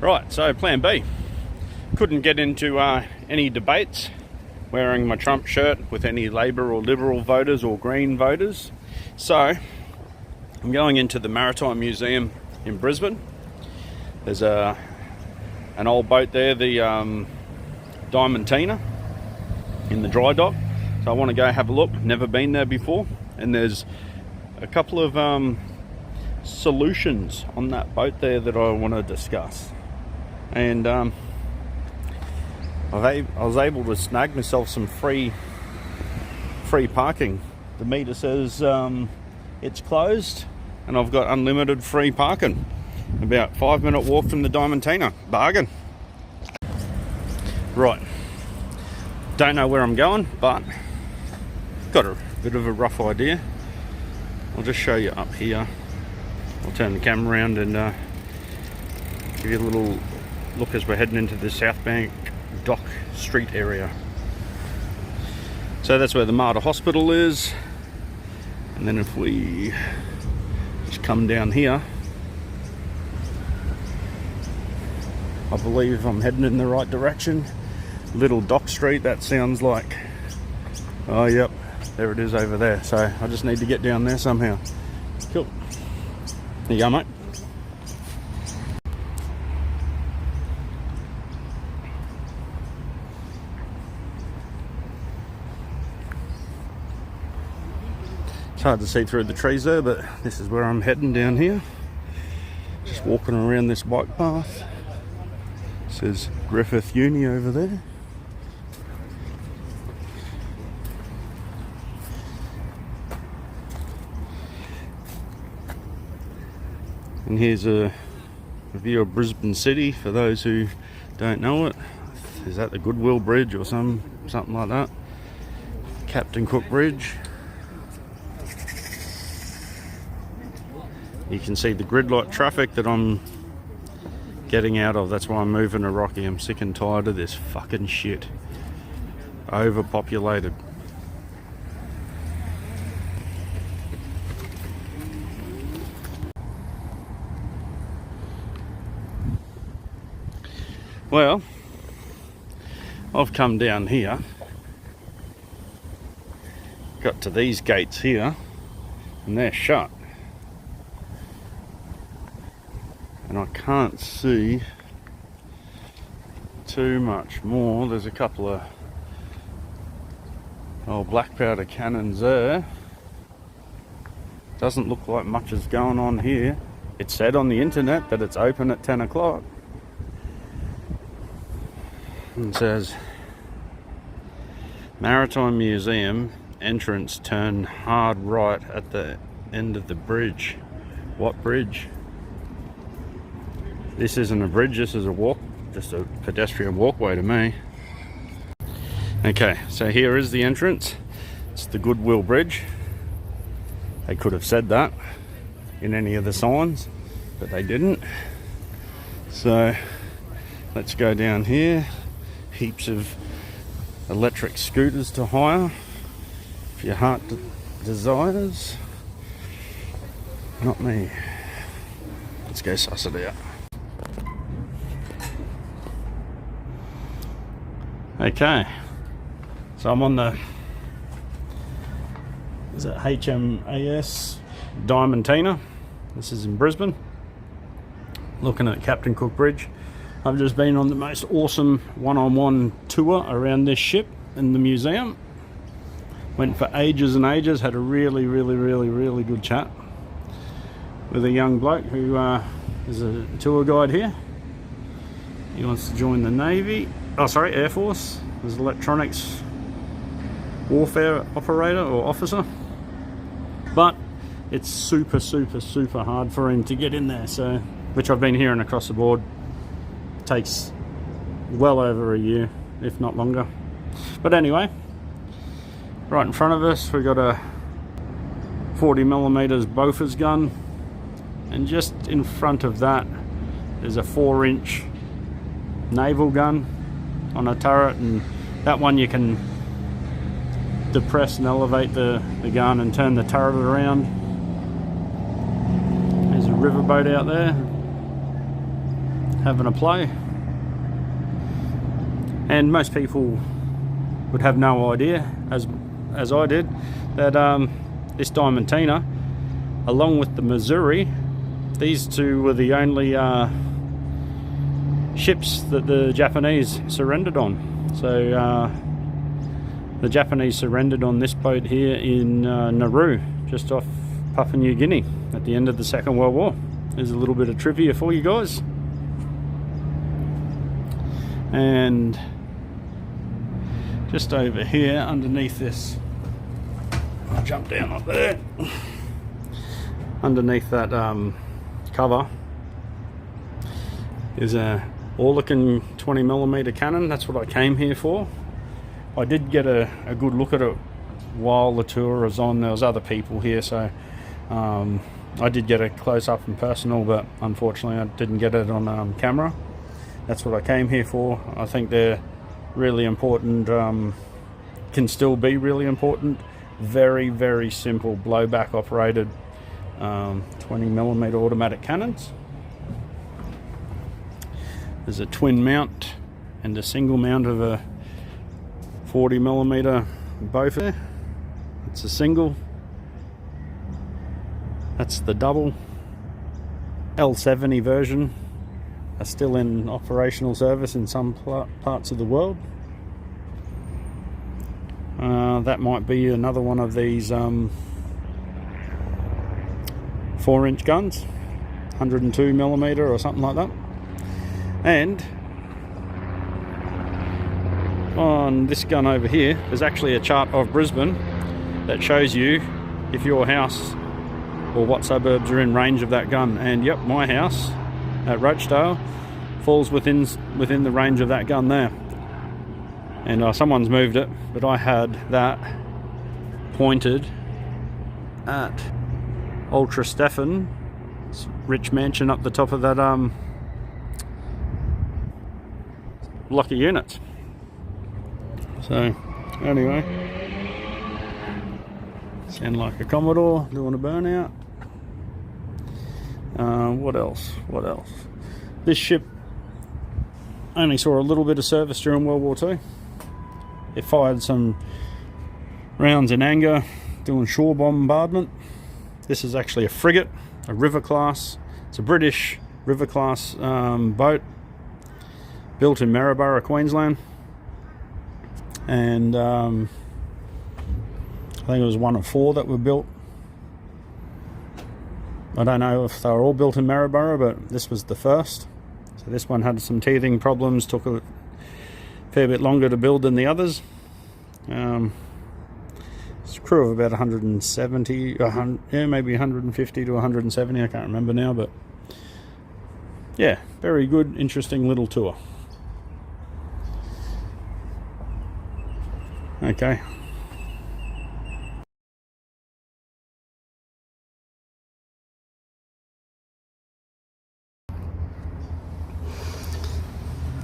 Right, so plan B. Couldn't get into any debates wearing my Trump shirt with any Labor or Liberal voters or Green voters. So I'm going into the Maritime Museum in Brisbane. There's an old boat there, the Diamantina, in the dry dock. So I want to go have a look. Never been there before. And there's a couple of solutions on that boat there that I want to discuss. And I was able to snag myself some free parking. The meter says it's closed, and I've got unlimited free parking. About 5-minute walk from the Diamantina. Bargain. Right. Don't know where I'm going, but got a bit of a rough idea. I'll just show you up here. I'll turn the camera around and give you a little look as we're heading into the South Bank Dock Street area. So that's where the Mater Hospital is, and then if we just come down here, I believe I'm heading in the right direction. Little Dock Street, that sounds like, oh yep, there it is over there. So I just need to get down there somehow. Cool. There you go, mate. It's hard to see through the trees there, but this is where I'm heading down here. Just walking around this bike path. It says Griffith Uni over there. And here's a view of Brisbane City for those who don't know it. Is that the Goodwill Bridge or something like that? Captain Cook Bridge. You can see the gridlock traffic that I'm getting out of. That's why I'm moving to Rocky. I'm sick and tired of this fucking shit. Overpopulated. Well, I've come down here, got to these gates here, and they're shut. And I can't see too much more. There's a couple of black powder cannons there. Doesn't look like much is going on here. It said on the internet that it's open at 10 o'clock. It says Maritime Museum entrance, turn hard right at the end of the bridge. What bridge? This isn't a bridge, this is just a pedestrian walkway to me. Okay, so here is the entrance. It's the Goodwill Bridge. They could have said that in any of the signs, but they didn't. So let's go down here. Heaps of electric scooters to hire if your heart desires. Not me. Let's go suss it out. Okay, so I'm on the, is it HMAS Diamantina? This is in Brisbane, looking at Captain Cook Bridge. I've just been on the most awesome one-on-one tour around this ship in the museum. Went for ages and ages, had a really good chat with a young bloke who is a tour guide here. He wants to join the Navy. Air Force. There's electronics warfare operator or officer. But it's super hard for him to get in there, so, which I've been hearing across the board. Takes well over a year, if not longer. But anyway, right in front of us we've got a 40mm Bofors gun, and just in front of that there's a 4-inch naval gun on a turret, and that one you can depress and elevate the gun and turn the turret around. There's a riverboat out there. having a play. And most people would have no idea, as I did, that this Diamantina, along with the Missouri, these two were the only ships that the Japanese surrendered on. So the Japanese surrendered on this boat here in Nauru, just off Papua New Guinea, at the end of the Second World War. There's a little bit of trivia for you guys. And just over here underneath this, I'll jump down up there, underneath that cover is a Oerlikon 20mm cannon. That's what I came here for. I did get a good look at it while the tour was on. There was other people here, so I did get a close-up and personal, but unfortunately I didn't get it on camera. That's what I came here for. I think they're really important, can still be really important. Very, very simple blowback operated 20mm automatic cannons. There's a twin mount and a single mount of a 40mm both there. It's a single. That's the double. L70 version are still in operational service in some parts of the world. That might be another one of these 4-inch guns, 102mm or something like that. And on this gun over here, there's actually a chart of Brisbane that shows you if your house or what suburbs are in range of that gun. And yep, my house at Roachdale falls within the range of that gun there. And someone's moved it, but I had that pointed at Ultra Stefan, rich mansion up the top of that block of units. So anyway, sound like a Commodore doing a burnout. What else? This ship only saw a little bit of service during World War II. It fired some rounds in anger doing shore bombardment. This is actually a frigate, a river class. It's a British river class boat built in Maryborough, Queensland. And I think it was one of 4 that were built. I don't know if they were all built in Maryborough, but this was the first. So this one had some teething problems, took a fair bit longer to build than the others. It's a crew of about 170, maybe 150 to 170, I can't remember now, but yeah, very good, interesting little tour. Okay.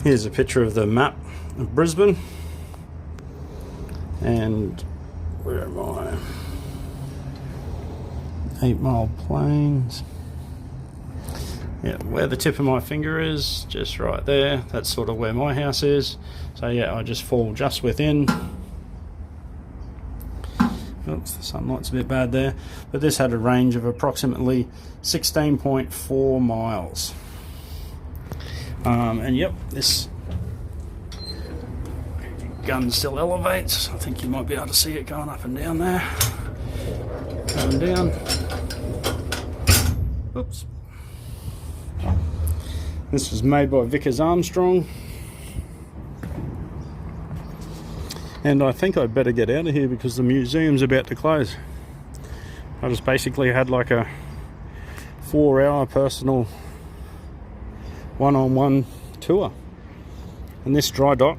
Here's a picture of the map of Brisbane. And where am I? 8 Mile Plains. Yeah, where the tip of my finger is, just right there. That's sort of where my house is. So yeah, I just fall just within. Oops, the sunlight's a bit bad there. But this had a range of approximately 16.4 miles. And yep, this gun still elevates. I think you might be able to see it going up and down there. Going down. Oops. This was made by Vickers Armstrong. And I think I'd better get out of here because the museum's about to close. I just basically had like a 4-hour personal one-on-one tour. And this dry dock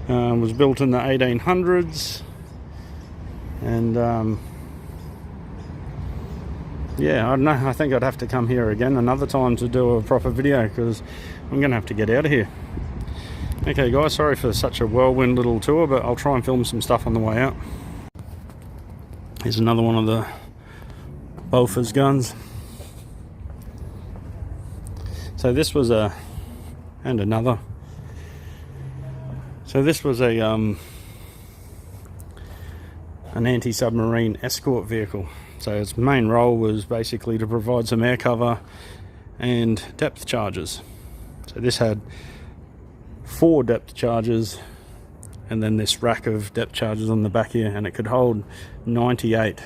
was built in the 1800s. And yeah, I don't know, I think I'd have to come here again another time to do a proper video because I'm gonna have to get out of here. Okay guys, sorry for such a whirlwind little tour, but I'll try and film some stuff on the way out. Here's another one of the Bofors guns. So this was a, and another. So this was a an anti-submarine escort vehicle. So its main role was basically to provide some air cover and depth charges. So this had 4 depth charges and then this rack of depth charges on the back here, and it could hold 98.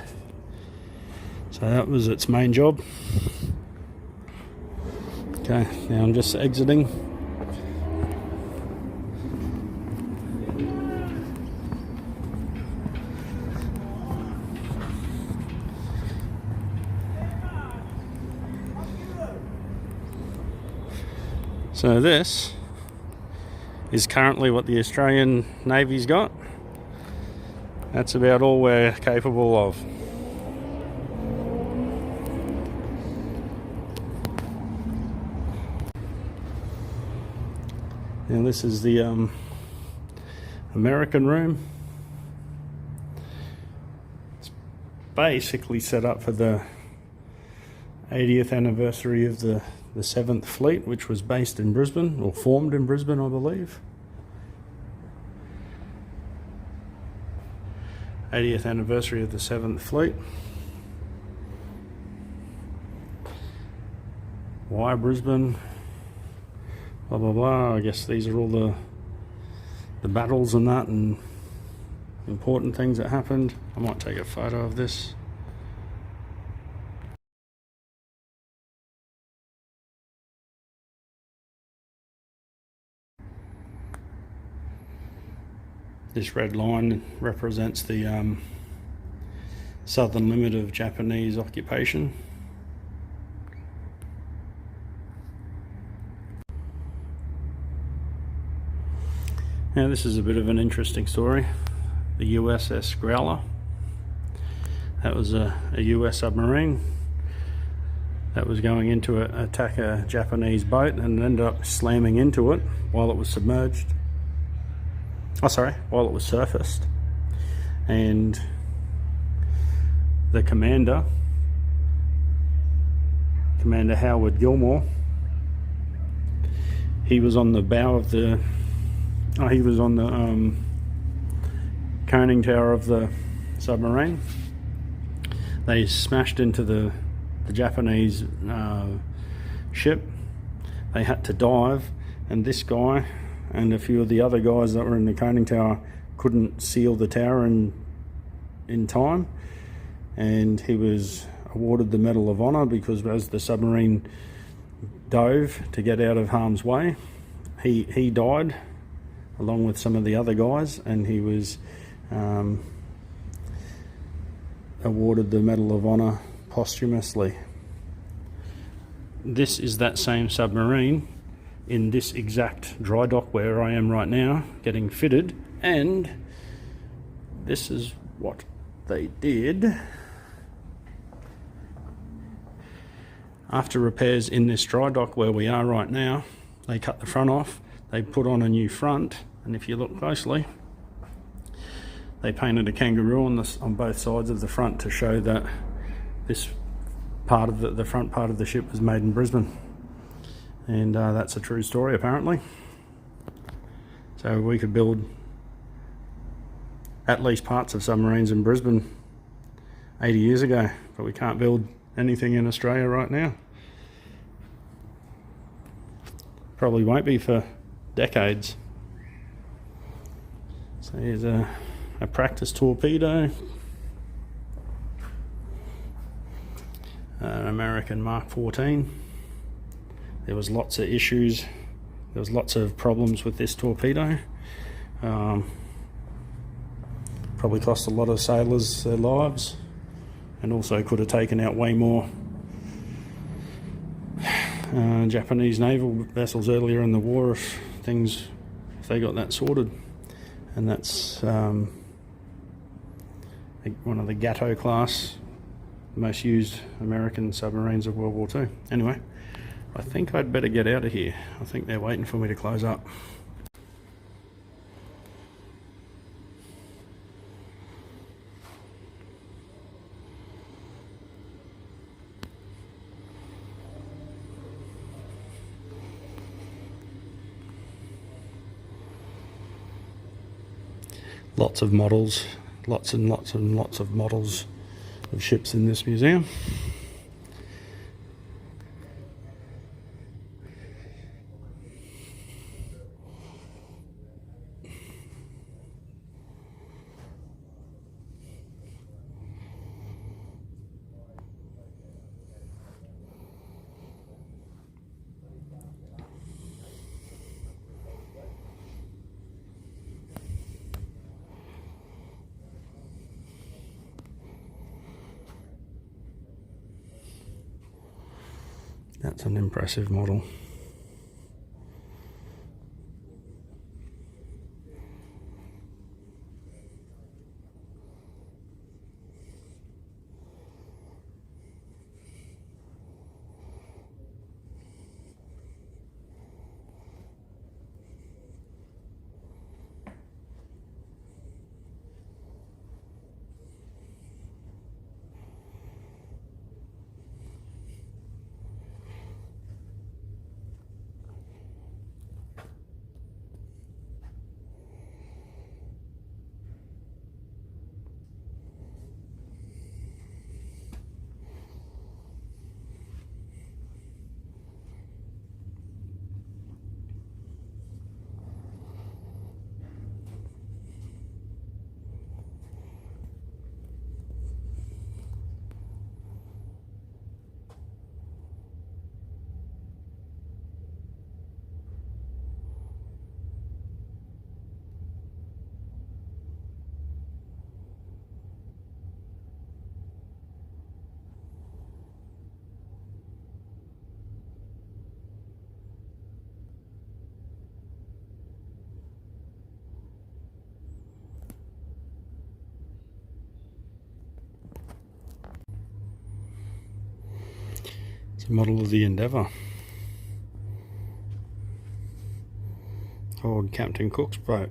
So that was its main job. Okay, now I'm just exiting. So this is currently what the Australian Navy's got. That's about all we're capable of. Now this is the American room. It's basically set up for the 80th anniversary of the 7th Fleet, which was based in Brisbane, or formed in Brisbane, I believe. 80th anniversary of the 7th Fleet. Why Brisbane? Blah blah blah. I guess these are all the battles and that, and important things that happened. I might take a photo of this. This red line represents the southern limit of Japanese occupation. Now this is a bit of an interesting story. The USS Growler. That was a US submarine that was going into attack a Japanese boat and ended up slamming into it while it was submerged. Oh, sorry, while it was surfaced. And the commander, Commander Howard Gilmore, he was on the bow of the, he was on the conning tower of the submarine. They smashed into the Japanese ship. They had to dive, and this guy and a few of the other guys that were in the conning tower couldn't seal the tower in time, and he was awarded the Medal of Honor because as the submarine dove to get out of harm's way, he died along with some of the other guys, and he was awarded the Medal of Honor posthumously. This is that same submarine in this exact dry dock where I am right now, getting fitted, and this is what they did. After repairs in this dry dock where we are right now, they cut the front off, they put on a new front, and if you look closely, they painted a kangaroo on both sides of the front to show that this part of the front part of the ship was made in Brisbane. And that's a true story apparently. So we could build at least parts of submarines in Brisbane 80 years ago, but we can't build anything in Australia right now. Probably won't be for decades. So here's a practice torpedo, an American Mark 14. There was lots of issues, there was lots of problems with this torpedo. Probably cost a lot of sailors their lives, and also could have taken out way more Japanese naval vessels earlier in the war if they got that sorted. And that's one of the Gato class, most used American submarines of World War II. Anyway, I think I'd better get out of here. I think they're waiting for me to close up. Lots of models, lots and lots and lots of models of ships in this museum. That's an impressive model. It's a model of the Endeavour, old Captain Cook's boat.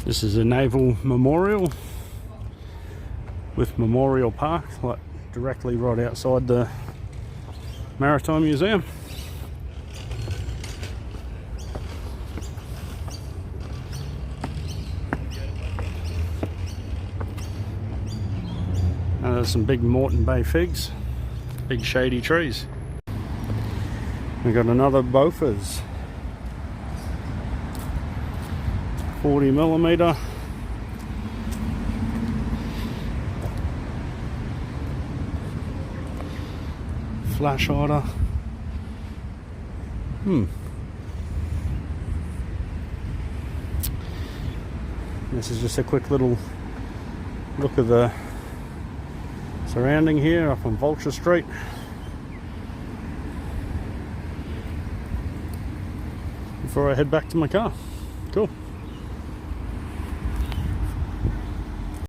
This is a naval memorial with Memorial Park, like directly right outside the Maritime Museum. And there's some big Moreton Bay figs, big shady trees. We've got another Bofors 40mm flash hider. This is just a quick little look of the surrounding here up on Vulture Street. Before I head back to my car. Cool.